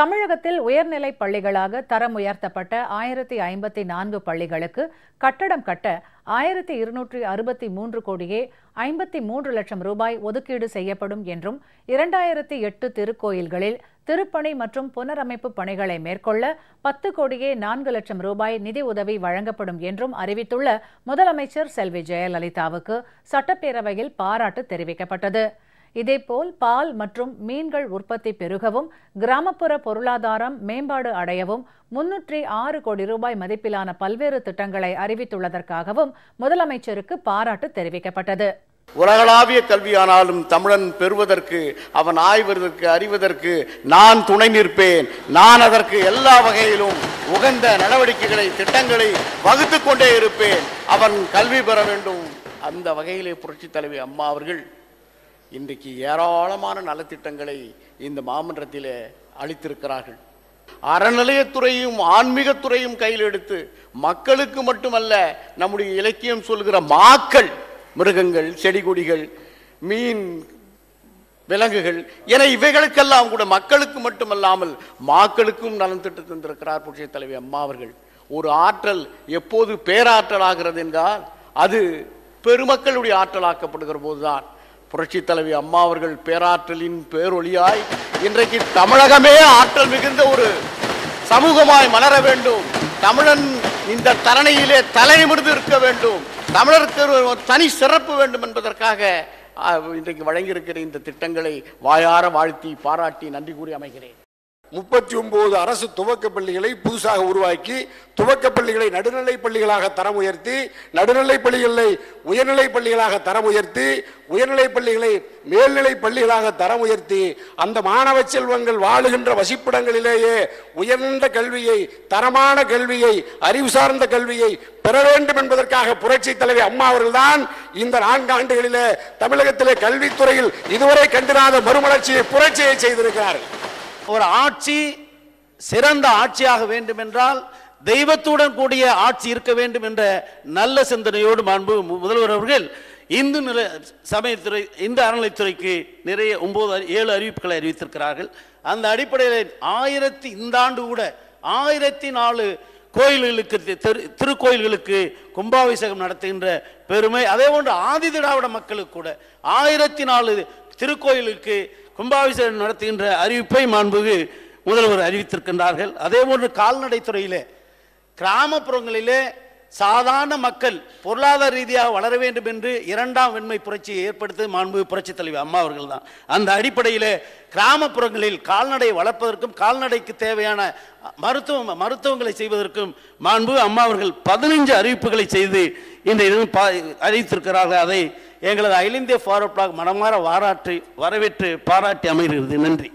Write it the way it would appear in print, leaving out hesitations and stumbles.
தமிழகத்தில் உயர்நிலைப் பள்ளிகளாக தரம் உயர்த்தப்பட்ட 1054 பள்ளிகளுக்கு கட்டடம் கட்ட 1263 கோடியே 53 லட்சம் ரூபாய் ஒதுக்கீடு செய்யப்படும் என்றும் 2008 திருக்கோயில்களில் திருப்பணி மற்றும் புனரமைப்பு பணிகளை மேற்கொள்ள 10 கோடியே 4 லட்சம் ரூபாய் நிதி உதவி வழங்கப்படும் என்றும் அறிவித்துள்ள முதலமைச்சர் செல்வி ஜெயலலிதாவுக்கு சட்டப்பேரவையில் பாராட்டு தெரிவிக்கப்பட்டது. இதேபோல் பால் மற்றும் மீன்கள் உற்பத்தி பெருகவும் கிராமப்புற பொருளாதாரம் மேம்பாடு அடையவும் 306 கோடி ரூபாய் மதிப்பிலான பல்வேறு திட்டங்களை அறிவித்துள்ளதற்காகவும் முதலமைச்சருக்கு பாராட்டு தெரிவிக்கப்பட்டது. உலகளாவிய கல்வியானாலும் தமிழன் பெறுவதற்கு, அவன் ஆய்வதற்கு, அறிவதற்கு நான் துணை நிற்பேன். நான் அதற்கு எல்லா வகையிலும் உகந்த நடவடிக்கைகளை, திட்டங்களை வகுத்துக் கொண்டே இருப்பேன். அவன் கல்வி பெற வேண்டும். அந்த வகையிலே புரட்சித் தலைவி அம்மா அவர்கள் இன்றைக்கு ஏராளமான நலத்திட்டங்களை இந்த மாமன்றத்திலே அளித்திருக்கிறார்கள். அறநிலையத்துறையும் ஆன்மீகத்துறையும் கையில் எடுத்து மக்களுக்கு மட்டுமல்ல, நம்முடைய இலக்கியம் சொல்கிற மாக்கள், மிருகங்கள், செடி கொடிகள், மீன், விலங்குகள் என இவைகளுக்கெல்லாம் கூட மக்களுக்கு மட்டுமல்லாமல் மாக்களுக்கும் நலன் திட்டு தந்திருக்கிறார் புரட்சித் தலைவி அம்மா அவர்கள். ஒரு ஆற்றல் எப்போது பேராற்றல் ஆகிறது என்றால் அது பெருமக்களுடைய ஆற்றலாக்கப்படுகிற போதுதான். புரட்சித் தலைவி அம்மா அவர்கள் பேராற்றலின் பேரொளியாய் இன்றைக்கு தமிழகமே ஆற்றல் மிகுந்த ஒரு சமூகமாய் மலர வேண்டும். தமிழன் இந்த தரணியிலே தலைநிமிர்ந்து இருக்க வேண்டும். தமிழருக்கு ஒரு தனி சிறப்பு வேண்டும் என்பதற்காக இன்றைக்கு வழங்கியிருக்கிற இந்த திட்டங்களை வாயார வாழ்த்தி பாராட்டி நன்றி கூறி அமைகிறேன். 39 அரசு துவக்க பள்ளிகளை புதுசாக உருவாக்கி, துவக்க பள்ளிகளை நடுநிலை பள்ளிகளாக தரம் உயர்த்தி, நடுநிலை பள்ளிகளை உயர்நிலை பள்ளிகளாக தரம் உயர்த்தி, உயர்நிலை பள்ளிகளை மேல்நிலை பள்ளிகளாக தரம் உயர்த்தி, அந்த மாணவ செல்வங்கள் வாழுகின்ற வசிப்பிடங்களிலேயே உயர்ந்த கல்வியை, தரமான கல்வியை, அறிவு சார்ந்த கல்வியை பெற வேண்டும் என்பதற்காக புரட்சி தலைவி அம்மா அவர்கள்தான் இந்த 4 ஆண்டுகளிலே தமிழகத்திலே கல்வித்துறையில் இதுவரை கண்டிராத மறுமலர்ச்சியை, புரட்சியை செய்திருக்கிறார்கள். ஒரு ஆட்சி சிறந்த ஆட்சியாக வேண்டும் என்றால் தெய்வத்துடன் கூடிய ஆட்சி இருக்க வேண்டும் என்ற நல்ல சிந்தனையோடு மாண்பு முதல்வர் அவர்கள் இந்து சமயத்துறை, இந்து அறநிலைத்துறைக்கு நிறைய 7 அறிவிப்புகளை அறிவித்திருக்கிறார்கள். அந்த அடிப்படையில் இந்த ஆண்டு கூட 1004 கோயில்களுக்கு, திருக்கோயில்களுக்கு கும்பாபிஷேகம் நடத்துகின்ற பெருமை. அதே போன்று ஆதி திராவிட மக்களுக்கு கூட 1004 திருக்கோயிலுக்கு கும்பாபிஷேகம் நடத்துகின்ற அறிவிப்பை மாண்புமிகு முதல்வர் அறிவித்திருக்கின்றார்கள். அதே போன்று கால்நடைத்துறையிலே கிராமப்புறங்களிலே சாதாரண மக்கள் பொருளாதார ரீதியாக வளர வேண்டும் என்று 2ஆம் வெண்மை புரட்சியை ஏற்படுத்தி மாண்புமிகு புரட்சித் தலைவி அம்மா அவர்கள் தான். அந்த அடிப்படையிலே கிராமப்புறங்களில் கால்நடை வளர்ப்பதற்கும் கால்நடைக்கு தேவையான மருத்துவங்களை செய்வதற்கும் மாண்புமிகு அம்மா அவர்கள் 15 அறிவிப்புகளை செய்து இன்றைய அறிவித்திருக்கிறார்கள். அதை எங்களது அகில இந்திய ஃபார்வர்ட் பிளாக் மனமாற வரவேற்று பாராட்டி அமைகிறது. நன்றி.